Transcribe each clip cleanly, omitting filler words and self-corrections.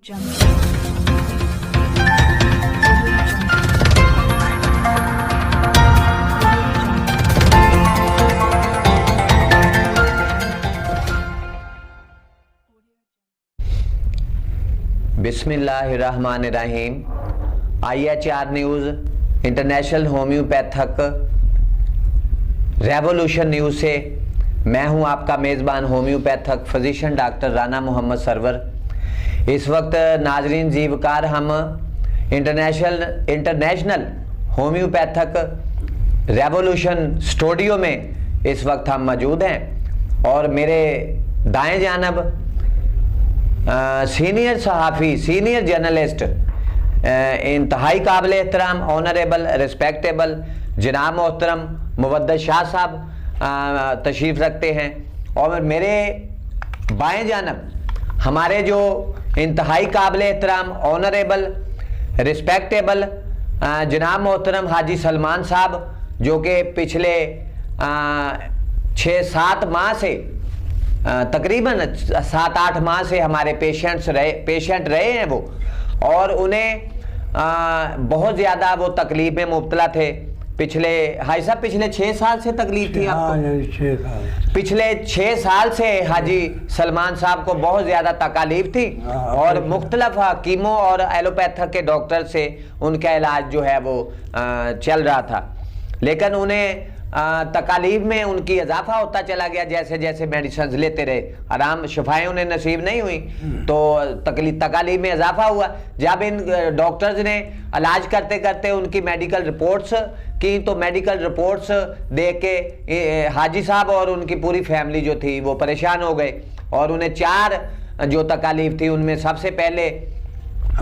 बिस्मिल्लाहिर्रहमानिर्रहीम। IHR news international homoeopathic revolution news से मैं हूं आपका मेज़बान homoeopathic physician doctor Rana Mohammad Sarwar. इस वक्त नाजरीन जीवकार हम इंटरनेशनल होम्योपैथक रेवोल्यूशन स्टूडियो में इस वक्त हम मौजूद हैं और मेरे दाएं जानब सीनियर सहाफ़ी, सीनियर जर्नलिस्ट, इंतहाई काबिल एहतराम, ऑनरेबल, रिस्पेक्टेबल जनाब मोहतरम मुवद्दत शाह साहब तशरीफ़ रखते हैं। और मेरे बाएं जानब हमारे जो इंतहाई काबिल एहतराम, ऑनरेबल, रिस्पेक्टेबल जनाब मोहतरम हाजी सलमान साहब, जो कि पिछले 6-7 माह से तकरीबन 7-8 माह से हमारे पेशेंट रहे हैं वो, और उन्हें बहुत ज़्यादा वो तकलीफ में मुब्तला थे। हाजी साहब पिछले 6 साल से तकलीफ थी आपको? 6 साल। पिछले 6 साल से हाजी सलमान साहब को बहुत ज़्यादा तकालीफ थी और मुख्तलिफ हकीमों और एलोपैथक के डॉक्टर से उनका इलाज जो है वो चल रहा था, लेकिन उन्हें तकालीफ में उनकी इजाफा होता चला गया। जैसे जैसे मेडिसिन लेते रहे, आराम शफाएं उन्हें नसीब नहीं हुई तो तकालीफ में इजाफा हुआ। जब इन डॉक्टर्स ने इलाज करते करते उनकी मेडिकल रिपोर्ट्स की, तो मेडिकल रिपोर्ट्स देख के हाजी साहब और उनकी पूरी फैमिली जो थी वो परेशान हो गए और उन्हें 4 जो तकालीफ थी उनमें सबसे पहले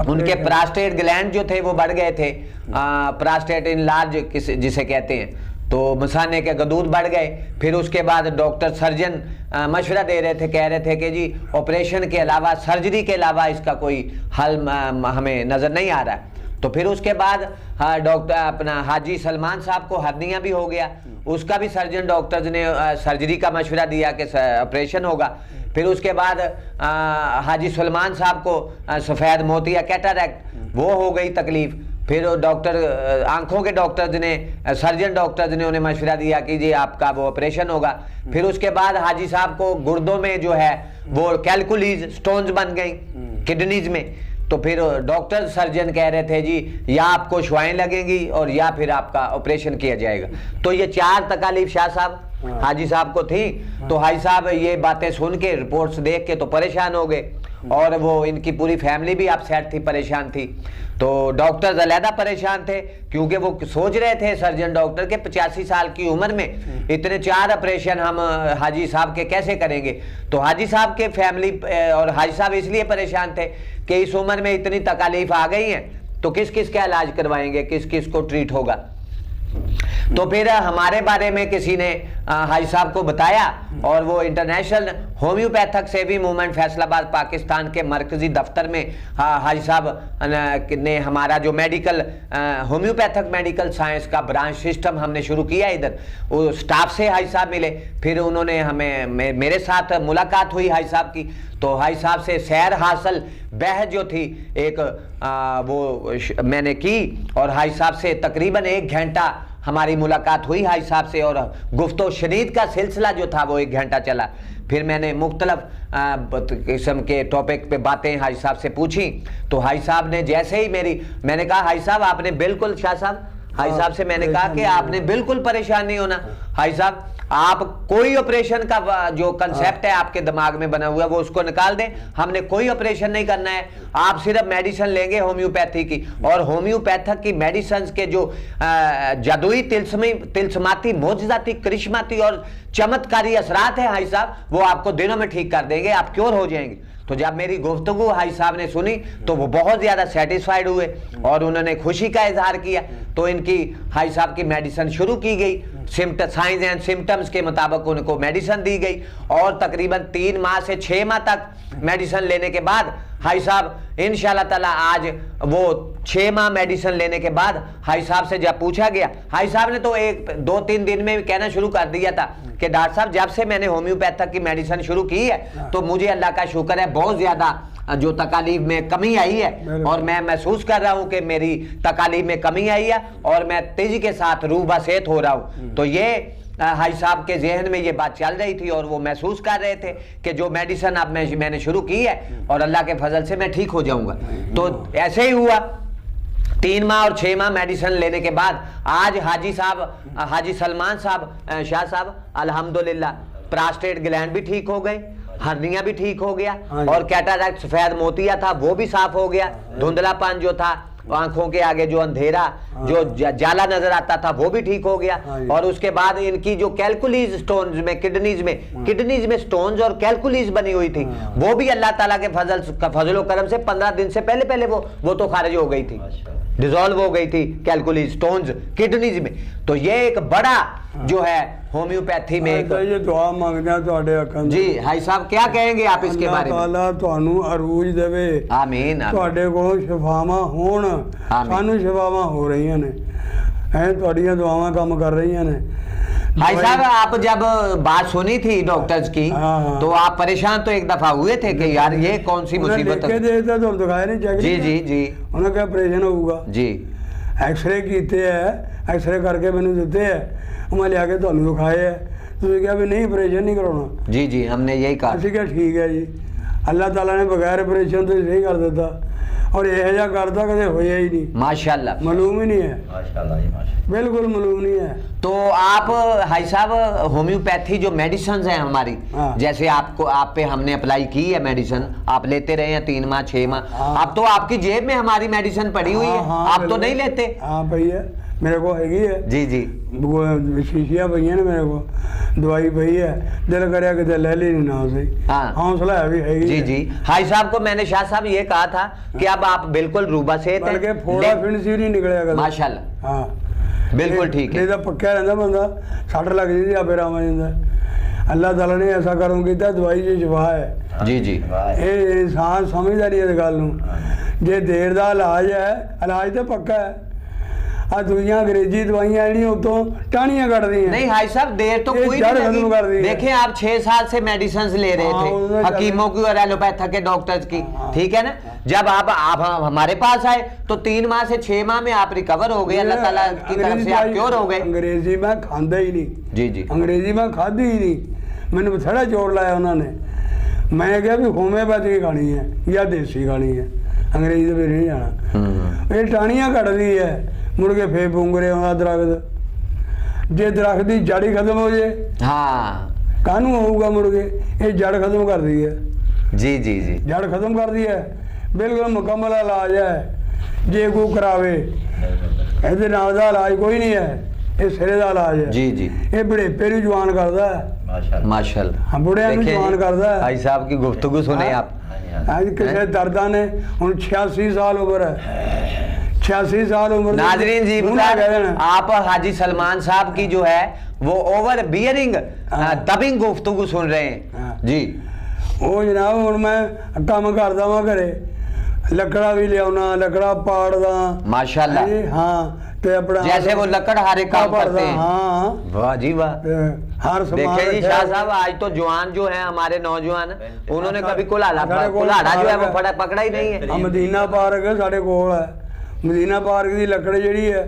उनके प्रोस्टेट ग्लैंड जो थे वो बढ़ गए थे, प्रोस्टेट इनलार्ज जिसे कहते हैं, तो मसाने के गदूद बढ़ गए। फिर उसके बाद डॉक्टर सर्जन मशवरा दे रहे थे, कह रहे थे कि जी ऑपरेशन के अलावा, सर्जरी के अलावा इसका कोई हल हमें नज़र नहीं आ रहा है। तो फिर उसके बाद डॉक्टर अपना हाजी सलमान साहब को हर्निया भी हो गया, उसका भी सर्जन डॉक्टर्स ने सर्जरी का मशवरा दिया कि ऑपरेशन होगा। फिर उसके बाद हाजी सलमान साहब को सफ़ेद मोतिया कैटरैक्ट वो हो गई तकलीफ़। फिर डॉक्टर आंखों के डॉक्टर्स ने, सर्जन डॉक्टर्स ने उन्हें मशवरा दिया कि जी आपका वो ऑपरेशन होगा। फिर उसके बाद हाजी साहब को गुर्दों में जो है वो कैलकुलीज स्टोन्स बन गई किडनीज में। तो फिर डॉक्टर सर्जन कह रहे थे जी या आपको शुआएं लगेंगी और या फिर आपका ऑपरेशन किया जाएगा। तो ये 4 तकालीफ शाह साहब हाजी साहब को थी। तो हाजी साहब ये बातें सुन के, रिपोर्ट्स देख के तो परेशान हो गए और वो इनकी पूरी फैमिली भी अपसेट थी, परेशान थी। तो डॉक्टर्स अलहदा परेशान थे क्योंकि वो सोच रहे थे सर्जन डॉक्टर के 85 साल की उम्र में इतने 4 ऑपरेशन हम हाजी साहब के कैसे करेंगे। तो हाजी साहब के फैमिली और हाजी साहब इसलिए परेशान थे कि इस उम्र में इतनी तकालीफ आ गई हैं तो किस किस का इलाज करवाएंगे, किस किस को ट्रीट होगा। तो फिर हमारे बारे में किसी ने हाजी साहब को बताया और वो इंटरनेशनल होम्योपैथक सेवी मूवमेंट फैसलाबाद पाकिस्तान के मरकजी दफ्तर में हाजी साहब ने हमारा जो मेडिकल होम्योपैथक मेडिकल साइंस का ब्रांच सिस्टम हमने शुरू किया। इधर वो स्टाफ से हाजी साहब मिले, फिर उन्होंने हमें मेरे साथ मुलाकात हुई हाजी साहब की। तो हाजी साहब से सैर हासिल बहस जो थी एक वो मैंने की और हाजी साहब से तकरीबन 1 घंटा हमारी मुलाकात हुई हाजी साहब से और गुफ्तो शनीद का सिलसिला जो था वो 1 घंटा चला। फिर मैंने मुख्तलिफ किस्म के टॉपिक पे बातें हाजी साहब से पूछी। तो हाजी साहब ने जैसे ही मैंने कहा हाजी साहब आपने बिल्कुल, शाह साहब हाजी साहब से मैंने कहा कि आपने बिल्कुल परेशान नहीं होना। हाजी साहब आप कोई ऑपरेशन का जो कंसेप्ट है आपके दिमाग में बना हुआ है वो उसको निकाल दें, हमने कोई ऑपरेशन नहीं करना है। आप सिर्फ मेडिसिन लेंगे होम्योपैथी की, और होम्योपैथक की मेडिसिन के जो जादुई तिल्स्माती मोजज़ाती करिश्माती और चमत्कारी असरात है हाजी साहब, वो आपको दिनों में ठीक कर देंगे, आप क्योर हो जाएंगे। तो जब मेरी गुफ्तगू हाजी साहब ने सुनी तो वो बहुत ज़्यादा सेटिस्फाइड हुए और उन्होंने खुशी का इजहार किया। तो इनकी हाजी साहब की मेडिसिन शुरू की गई, साइंस एंड सिम्टम्स के मुताबिक उनको मेडिसिन दी गई और तकरीबन 3 माह से 6 माह तक मेडिसिन लेने के बाद हाजी साहब इंशाल्लाह ताला आज वो 6 माह मेडिसिन लेने के बाद हाजी साहब से जब पूछा गया, हाजी साहब ने तो 1-2-3 दिन में कहना शुरू कर दिया था कि डॉक्टर साहब जब से मैंने होम्योपैथक की मेडिसिन शुरू की है तो मुझे अल्लाह का शुक्र है बहुत ज़्यादा जो तकालीफ में कमी आई है, और मैं महसूस कर रहा हूँ कि मेरी तकालीफ में कमी आई है और मैं तेजी के साथ रूबा सेहत हो रहा हूँ। तो ये हाजी साहब के जहन में ये बात चल रही थी और वो महसूस कर रहे थे कि जो मेडिसिन अब मैंने शुरू की है और अल्लाह के फजल से मैं ठीक हो जाऊंगा। तो ऐसे ही हुआ, 3 माह और 6 माह मेडिसिन लेने के बाद आज हाजी सलमान साहब शाह साहब अल्हम्दुलिल्लाह प्रोस्टेट ग्लैंड भी ठीक हो गए, हर्निया भी ठीक हो गया, और कैटरैक्ट सफेद मोतिया था वो भी साफ हो गया, धुंधलापन जो था आंखों के आगे जो अंधेरा जो जाला नजर आता था वो भी ठीक हो गया। और उसके बाद इनकी जो कैलकुलीज स्टोन्स में किडनीज में स्टोन्स और कैलकुलीज बनी हुई थी वो भी अल्लाह ताला के फजल करम से 15 दिन से पहले वो तो खारिज हो गई थी, डिसॉल्व हो गई थी कैलकुलीज स्टोन्स किडनीज में। तो ये एक बड़ा जो है होम्योपैथी में एक ये दुआ मांगते हैं ਤੁਹਾਡੇ ਅੱਖਾਂ जी हाई साहब क्या कहेंगे आप इसके बारे में? अल्लाह ਤੁਹਾਨੂੰ ਅਰੂਜ ਦੇਵੇ, आमीन ਤੁਹਾਡੇ ਕੋਲ ਸ਼ਿਫਾਵਾਂ ਹੋਣ, ਸਾਨੂੰ ਸ਼ਿਫਾਵਾਂ ਹੋ ਰਹੀਆਂ ਨੇ, ਐ ਤੁਹਾਡੀਆਂ ਦੁਆਵਾਂ ਕੰਮ ਕਰ ਰਹੀਆਂ ਨੇ। भाई साहब आप जब बात सुनी थी डॉक्टर्स की तो आप परेशान तो एक दफा हुए थे कि यार ये कौन सी मुसीबत है? तो दिखाया नहीं चेक जी जी जी उन्होंने कहा ऑपरेशन होगा जी, एक्सरे कीते है, एक्सरे करके मैंने दिते है, मैं लिया के ਤੁਹਾਨੂੰ दिखाए है, ਤੁਸੀਂ ਕਿਹਾ भी नहीं ऑपरेशन नहीं कराना। जी जी हमने यही कहा। ਅਸੀਂ ਕਿਹਾ ठीक है जी, अल्लाह ताला ने बगैर ऑपरेशन तो सही कर देता, और यह जा करता कदे होया ही नहीं, माशाल्लाह मालूम ही नहीं है, माशाल्लाह जी माशाल्लाह बिल्कुल मालूम नहीं है। तो आप हाई साहब होम्योपैथी जो मेडिसिन हैं हमारी, जैसे आप पे हमने अप्लाई की है मेडिसिन, आप लेते रहे हैं 3 माह 6 माह, अब तो आपकी जेब में हमारी मेडिसिन पड़ी हुई है, आप तो नहीं लेते? हाँ भैया मेरे को हैगी है जी जी, शीशियां पई है ना मेरे को, दवाई पई है, दिल करे कि ले ली ना सही, हौसला है भी हैगी जी जी। हाई साहब को मैंने शाह साहब ये कहा था कि अब आप बिल्कुल रूबा से बल्कि फोड़ा फिनसी नहीं निकलेगा माशाल्लाह, हाँ बिल्कुल ठीक है, पक्का रहता बंदा, सट लग जाती आपे राम जाता। अल्लाह ताला ने ऐसा कर्म किया, दवाई जी शिफा है जी जी, ये इंसान समझदा नहीं इस गल नूं, जे देर दा इलाज है, इलाज तो पक्का है, दुनिया अंग्रेजी दवाइयां जी उतों टाणियां कट दी हैं। नहीं हाई साहब देर तो कोई नहीं लगी, देखें आप 6 साल से मेडिसिन ले रहे थे हकीमों की और एलोपैथिक के डॉक्टर्स की, ठीक है ना, जब आप हमारे पास आए तो 3 माह से 6 माह में आप रिकवर हो गए, अल्लाह ताला की तरफ से आप क्योर हो गए। अंग्रेजी में खांदा ही नहीं जी जी, अंग्रेजी में खाधी ही नहीं, मैंने बथेरा जोर लाया उन्होंने, मैं क्या भी होम्योपैथी खानी है या देसी खानी है, अंग्रेजी तो फिर नहीं जाना, ये टाणियां कट दी है, मुड़ के फे पुंगरे आउंदा दरख्त, जे दरख्त की जड़ ही खत्म हो जाए हाँ कानू होगा, मुड़ के ये जड़ खत्म कर दी है जी जी जी, जड़ खत्म कर दी है, बिल्कुल मुकम्मल इलाज है, जे कोई करावे ਇਹਦੇ ਨਾਲ ਦਾ इलाज कोई नहीं है, ये सिरे का इलाज है जी जी, ये बुढ़ेपे नूं जवान करता है माशाल्लाह, हाँ बुढ़िया नूं जवान करता है। भाई साहब की गुफ्तगू सुने आप, आज किसी दर्दा ने हुण 86 साल उम्र है, 86 साल उम्र। नाजरीन जी आप हाजी सलमान साहब की जो है वो ओवर बियरिंग दबिंग गुफ्तगू सुन रहे हैं जी। वो जनाब हुण मैं काम करदा वां घरे, लकड़ा भी लियाउना, लकड़ा पाड़दा माशाल्लाह, हाँ ते अपना जैसे वो लकड़ हारे काम करते हैं, हाँ वाह जी वाह, हर देखिए जी शाह साहब आज तो जवान जो है हमारे नौजवान, उन्होंने कभी कुल्हाड़ा जो है वो पकड़ा ही नहीं है। मदीना पार्क साढ़े कोल है, मदीना पार्क की लकड़ जी है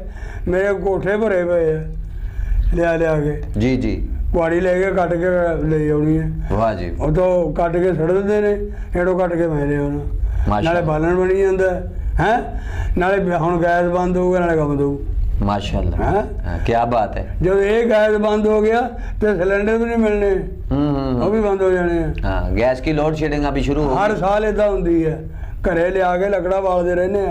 मेरे कोठे भरे पे है, लिया के जी जी, कुआड़ी लेके कट के ले आनी है, वाह जी, वो तो कट के सड़ देते ने, एड़ो कट के मैं ले आना, नाले बालन बनी जाता है, नाले हुण गैस बंद होगा नाले कम दू माशाल्लाह, क्या बात है। जब ये गैस बंद हो गया तो सिलेंडर भी नहीं मिलने, वो भी बंद हो जाने हैं, गैस की लोड शेडिंग अभी शुरू हो, हर साल इदा होंदी है, घरे लिया के लकड़ा बालते रहने,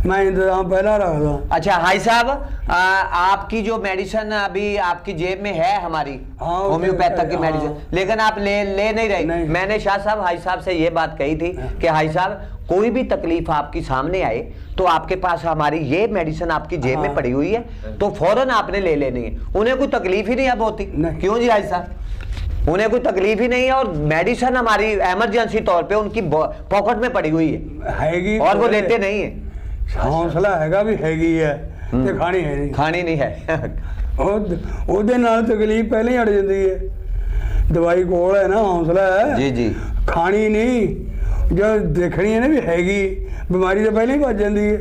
मैं इंतजाम पहला रखदा। अच्छा हाई साहब आपकी जो मेडिसिन अभी आपकी जेब में है हमारी होम्योपैथिक की मेडिसिन, लेकिन आप ले नहीं रहे। मैंने शाह साहब हाई साहब से ये बात कही थी कि हाई साहब कोई भी तकलीफ आपकी सामने आए तो आपके पास हमारी ये मेडिसिन आपकी जेब में पड़ी हुई है तो फौरन आपने ले लेनी है। उन्हें कोई तकलीफ ही नहीं अब होती, क्यों जी हाई साहब, उन्हें कोई तकलीफ ही नहीं है और मेडिसिन हमारी इमरजेंसी तौर पे उनकी पॉकेट में पड़ी हुई है और वो लेते नहीं है। हौसला हैगा भी हैगी है ते खानी है नहीं, खानी नहीं है ਉਹਦੇ ਨਾਲ तकलीफ पहले ही अड़ जाती है, दवाई कोल है ना, हौसला है जी जी, खानी नहीं जो देखनी है ना भी हैगी बीमारी तो पहले ही भज जाती है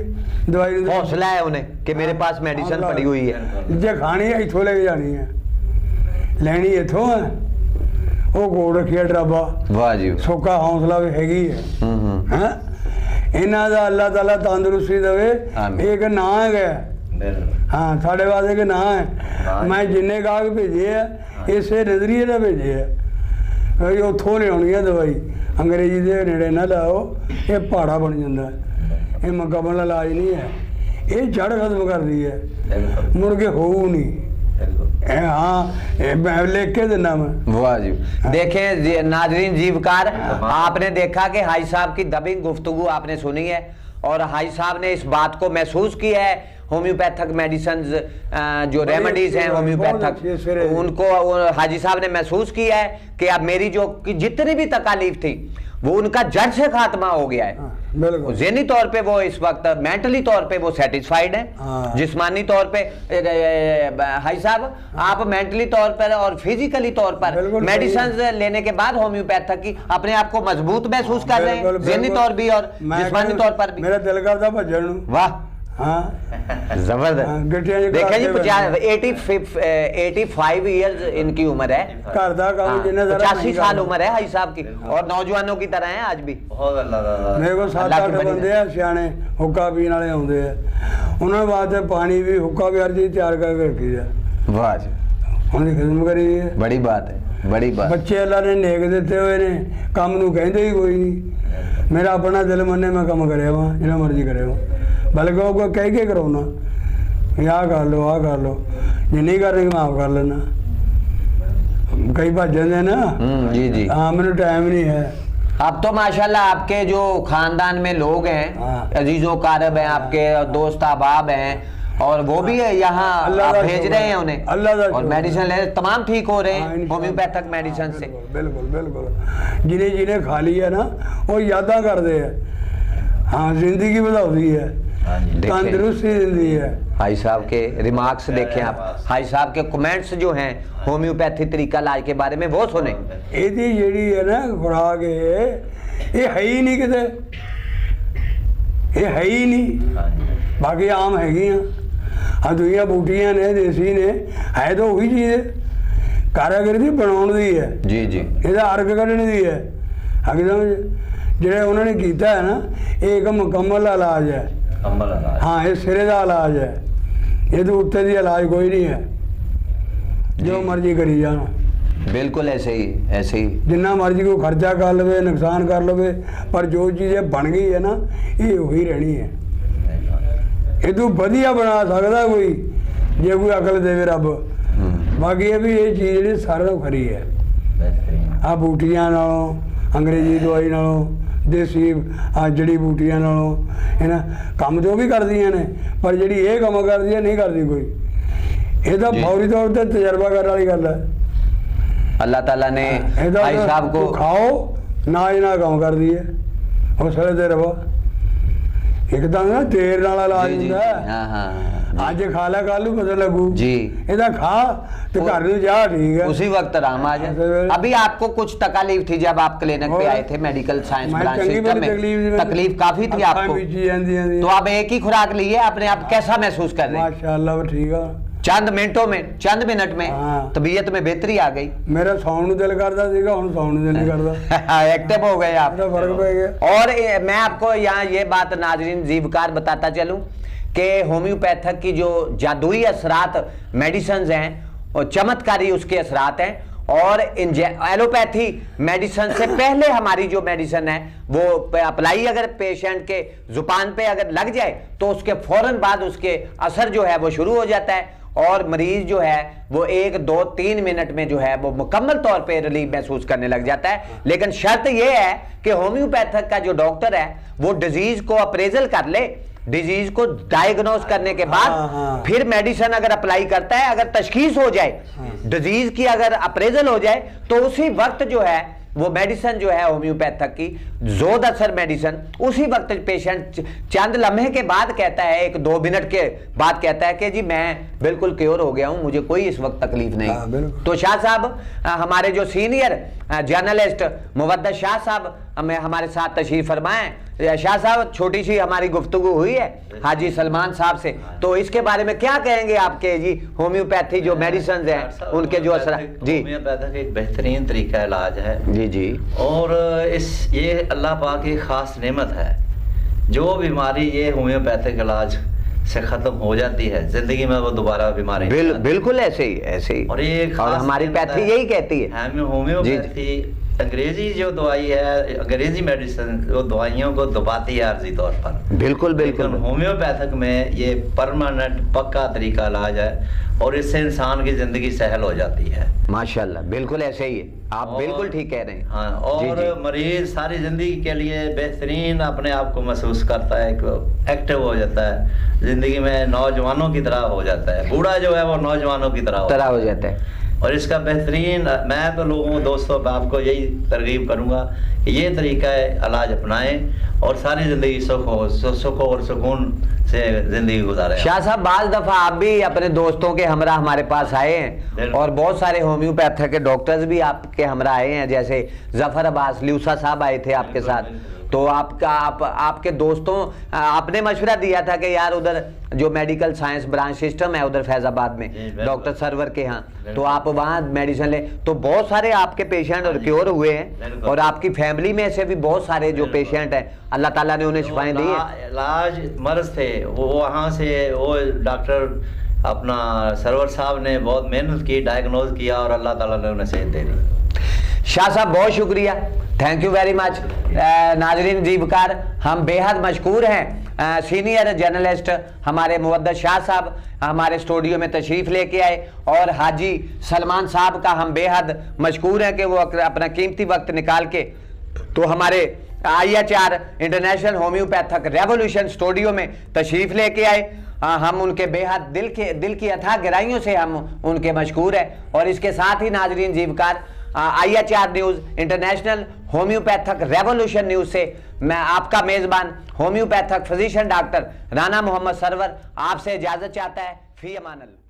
दवाई ਨੂੰ हौसला है उन्हें कि मेरे पास मेडिसिन पड़ी हुई है। जे खानी है इथों लेके जानी है, लेनी इथों है। वो गोल रखिया डराबा, वाह जी, सोका हौसला भी हैगी है। हैं इन्हां दा अल्लाह ताला तंदुरुस्ती देवे, एक ना है। हाँ साढ़े वास्ते के ना है। मैं जिन्ने गाहक भेजे है इसे नजरिए का भेजे है, उतों लियानी है दवाई। अंग्रेजी के नेड़े ना लाओ, ये पहाड़ा बन जाता है। ये मुकम्मल इलाज नहीं है, ये जड़ खत्म कर दी है, मुड़ के हो नहीं। हाँ लिख के देना मैं। वाह जी। देखें नाजरीन जीवकार, आपने देखा कि हाई साहब की दबिंग गुफ्तगू आपने सुनी है और हाई साहब ने इस बात को महसूस किया है। होम्योपैथिक मेडिसिन जो रेमेडीज हैं होम्योपैथिक, उनको हाजी साहब ने महसूस किया है कि अब मेरी जो जितनी भी तकालीफ थी वो उनका जड़ से खात्मा हो गया है। ज़हनी तौर पे वो इस वक्त मेंटली तौर पे वो सेटिस्फाइड है। जिस्मानी तौर पे हाई साहब आप मेंटली तौर पर और फिजिकली तौर पर मेडिसिन लेने के बाद होम्योपैथिक की अपने आप को मजबूत महसूस कर रहे हैं, ज़हनी तौर भी और जिस्मानी तौर पर भी। मेरा दिल करता भजन। वाह हाँ जबरदस्त। देखें जी 85 ईयर्स इनकी उम्र है, 85 साल उम्र है हाई साहब की और नौजवानों की तरह है आज भी। मेरे को 7-8 बंदे हैं सियाने हुक्का पीने वाले आते हैं, उन्होंने वास्ते पानी भी हुक्का भी हर चीज तैयार करके रखी है। वाह जी, उन्होंने खिदमत करी है। बड़ी बात है, बड़ी बात। बच्चे अल्लाह ने नेक दिते हुए ने, काम नूं कहते ही कोई नहीं। मेरा अपना दिल मन्ने मैं काम करे वहाँ जिन्ना मर्जी करे वहाँ, बल्कि वो कह के कराना आ कर लो आ कर लो, जे नहीं कर रही माफ कर लेना। कई भज जाते ना। जी जी। हाँ मैंने टाइम नहीं है। अब तो माशाल्लाह आपके जो खानदान में लोग हैं, अजीजों कारब हैं, आपके दोस्त अहबाब हैं और वो भी है यहाँ भेज रहे हैं उन्हें, और मेडिसिन ले तमाम ठीक हो रहे हैं होम्योपैथिक मेडिसिन से। बिल्कुल बिल्कुल। जिन्हें जिन्हें खा लिया ना वो यादा करते हैं। हाँ जिंदगी बढ़ाती है, तंदुरुस्ती जिंदगी है। हाई साहब के रिमार्क्स देखें आप, हाई साहब के कमेंट्स जो हैं होम्योपैथी तरीका इलाज के बारे में वो सुने। ਇਹਦੀ ਜਿਹੜੀ है ना खुराक ये है ही नहीं किते, ये है ही नहीं। बाकी आम हैगियां आ दुनिया बूटियां ने देसी ने, है तो वही चीज़ है, कारागिरी दी बनाउण दी है। जी जी। ਇਹਦਾ अर्ग ਕੱਢਣ ਦੀ है। अगे समझ ਜਿਹੜੇ ਉਹਨਾਂ ने कीता है ना, ये एक मुकम्मल इलाज है। हाँ ये सिरे का इलाज है, ये तो उत्ते दी इलाज कोई नहीं है, जो मर्जी करी जाना। बिल्कुल ऐसे ही, ऐसे ही जिन्ना मर्जी को खर्चा कर लवे, नुकसान कर लवे, पर जो चीज़ें बन गई है ना ये वही रहनी है। ये तो वधिया बना सकता कोई जे कोई अकल देवे रब। बाकी ये भी ये चीज़ जी सारे तो खरी है। आ बूटियां नालों, अंग्रेजी दवाई नालों, देसी आ जड़ी बूटियां नालों है ना काम जो भी कर दियां ने, पर जी ये काम कर दी नहीं करती कोई। ये तो फौरी तौर पर तजर्बा करने वाली गल है। अल्लाह ताला ने भाई साहब को खाओ ना ही ना काम कर दिए हौसले दे रहो। एकदम ना देर नाल इलाज होंदा है। आज खा ला कल पता लगू जी, ਇਹਦਾ खा तो घर ਨੂੰ जा, ठीक है उसी वक्त आराम आ जाए। अभी आपको कुछ तकलीफ थी जब आप क्लिनिक पे आए थे मेडिकल साइंस ब्रांच सिस्टम में, तकलीफ काफी थी आपको, तो आप एक ही खुराक लिए अपने आप कैसा महसूस कर रहे हैं? माशाल्लाह ठीक है, चंद मिनटों में, चंद मिनट में तबीयत में बेहतरी आ गई। मेरा सौण दिल करता सीगा, हुण सौण दिल नहीं करता। एक्टिव हो गए आप, फर्क पड़ गया। और मैं आपको यहाँ ये बात नाजरीन जीवकार बताता चलूं कि होम्योपैथिक की जो जादुई असरात मेडिसिन हैं और चमत्कारी उसके असरात हैं, और एलोपैथी मेडिसिन से पहले हमारी जो मेडिसिन है वो अप्लाई अगर पेशेंट के जुबान पे अगर लग जाए तो उसके फौरन बाद उसके असर जो है वो शुरू हो जाता है और मरीज जो है वो 1, 2, 3 मिनट में जो है वो मुकम्मल तौर पे रिलीफ महसूस करने लग जाता है। लेकिन शर्त ये है कि होम्योपैथिक का जो डॉक्टर है वो डिजीज को अप्रेजल कर ले, डिजीज को डायग्नोज करने के बाद फिर मेडिसिन अगर अप्लाई करता है, अगर तशखीस हो जाए डिजीज की, अगर अप्रेजल हो जाए तो उसी वक्त जो है वो मेडिसिन जो है होम्योपैथिक की जोद असर मेडिसिन उसी वक्त पेशेंट चंद लम्हे के बाद कहता है, 1-2 मिनट के बाद कहता है कि जी मैं बिल्कुल क्योर हो गया हूं, मुझे कोई इस वक्त तकलीफ नहीं। तो शाह साहब हमारे जो सीनियर जर्नलिस्ट मुवद्दत शाह साहब हमारे साथ तशरीफ फरमाएं। शाह साहब, छोटी सी हमारी गुफ्तगू हुई है हाजी सलमान साहब से, तो इसके बारे में क्या कहेंगे आपके जी होम्योपैथी जो मेडिसिन हैं उनके जो असर जी। होम्योपैथिक एक बेहतरीन तरीका इलाज है जी जी, और ये अल्लाह पाक की खास नेमत है। जो बीमारी ये होम्योपैथिक इलाज से खत्म हो जाती है जिंदगी में, वो दोबारा बीमारी बिल्कुल ऐसे ही और हमारी पैथी यही कहती है। होम्योपैथी अंग्रेजी जो दवाई है, अंग्रेजी मेडिसिन जो दवाइयों को दबाती है आर्जी तौर पर, बिल्कुल होम्योपैथिक में ये परमानेंट पक्का तरीका इलाज है और इससे इंसान की जिंदगी सहल हो जाती है। माशाल्लाह, बिल्कुल ऐसे ही है, आप बिल्कुल ठीक कह रहे हैं। हाँ, और मरीज सारी जिंदगी के लिए बेहतरीन अपने आप को महसूस करता है, एक्टिव हो जाता है, जिंदगी में नौजवानों की तरह हो जाता है। बूढ़ा जो है वो नौजवानों की तरह हो जाता है। और इसका बेहतरीन, मैं तो लोगों दोस्तों आपको यही तरगीब करूंगा कि ये तरीका इलाज अपनाएं और सारी जिंदगी सुख और सुकून से जिंदगी गुजारें। शाह साहब, बाज़ दफ़ा आप भी अपने दोस्तों के हमरा हमारे पास आए हैं और बहुत सारे होम्योपैथिक के डॉक्टर्स भी आपके हमरा आए हैं, जैसे जफर अब्बास ल्यूसा साहब आए थे आपके साथ। तो आपके दोस्तों आपने मशवरा दिया था कि यार उधर जो मेडिकल साइंस ब्रांच सिस्टम है उधर फैजाबाद में डॉक्टर सरवर के यहाँ, तो आप वहाँ मेडिसिन लें। तो बहुत सारे आपके पेशेंट और क्योर हुए हैं और आपकी फैमिली में से भी बहुत सारे जो पेशेंट हैं अल्लाह ताला ने उन्हें शिफाएं दी हैं। इलाज मर्ज थे वो वहाँ से, वो डॉक्टर अपना सरवर साहब ने बहुत मेहनत की, डायग्नोज किया और अल्लाह ताला ने उन्हें सेहत दे दी। शाह साहब बहुत शुक्रिया, थैंक यू वेरी मच। नाजरीन जीवकार, हम बेहद मशकूर हैं, सीनियर जर्नलिस्ट हमारे मुवद्दत शाह साहब हमारे स्टूडियो में तशरीफ़ लेके आए और हाजी सलमान साहब का हम बेहद मशकूर हैं कि वो अपना कीमती वक्त निकाल के तो हमारे IHR international homeopathic revolution studio में तशरीफ़ लेके आए। हम उनके बेहद दिल की अथाह गहराइयों से हम उनके मशकूर हैं। और इसके साथ ही नाजरीन जीवकार, IHR news international homeopathic revolution news से मैं आपका मेज़बान homeopathic physician doctor Rana Mohammad Sarwar आपसे इजाज़त चाहता है। फी अमान अल्लाह।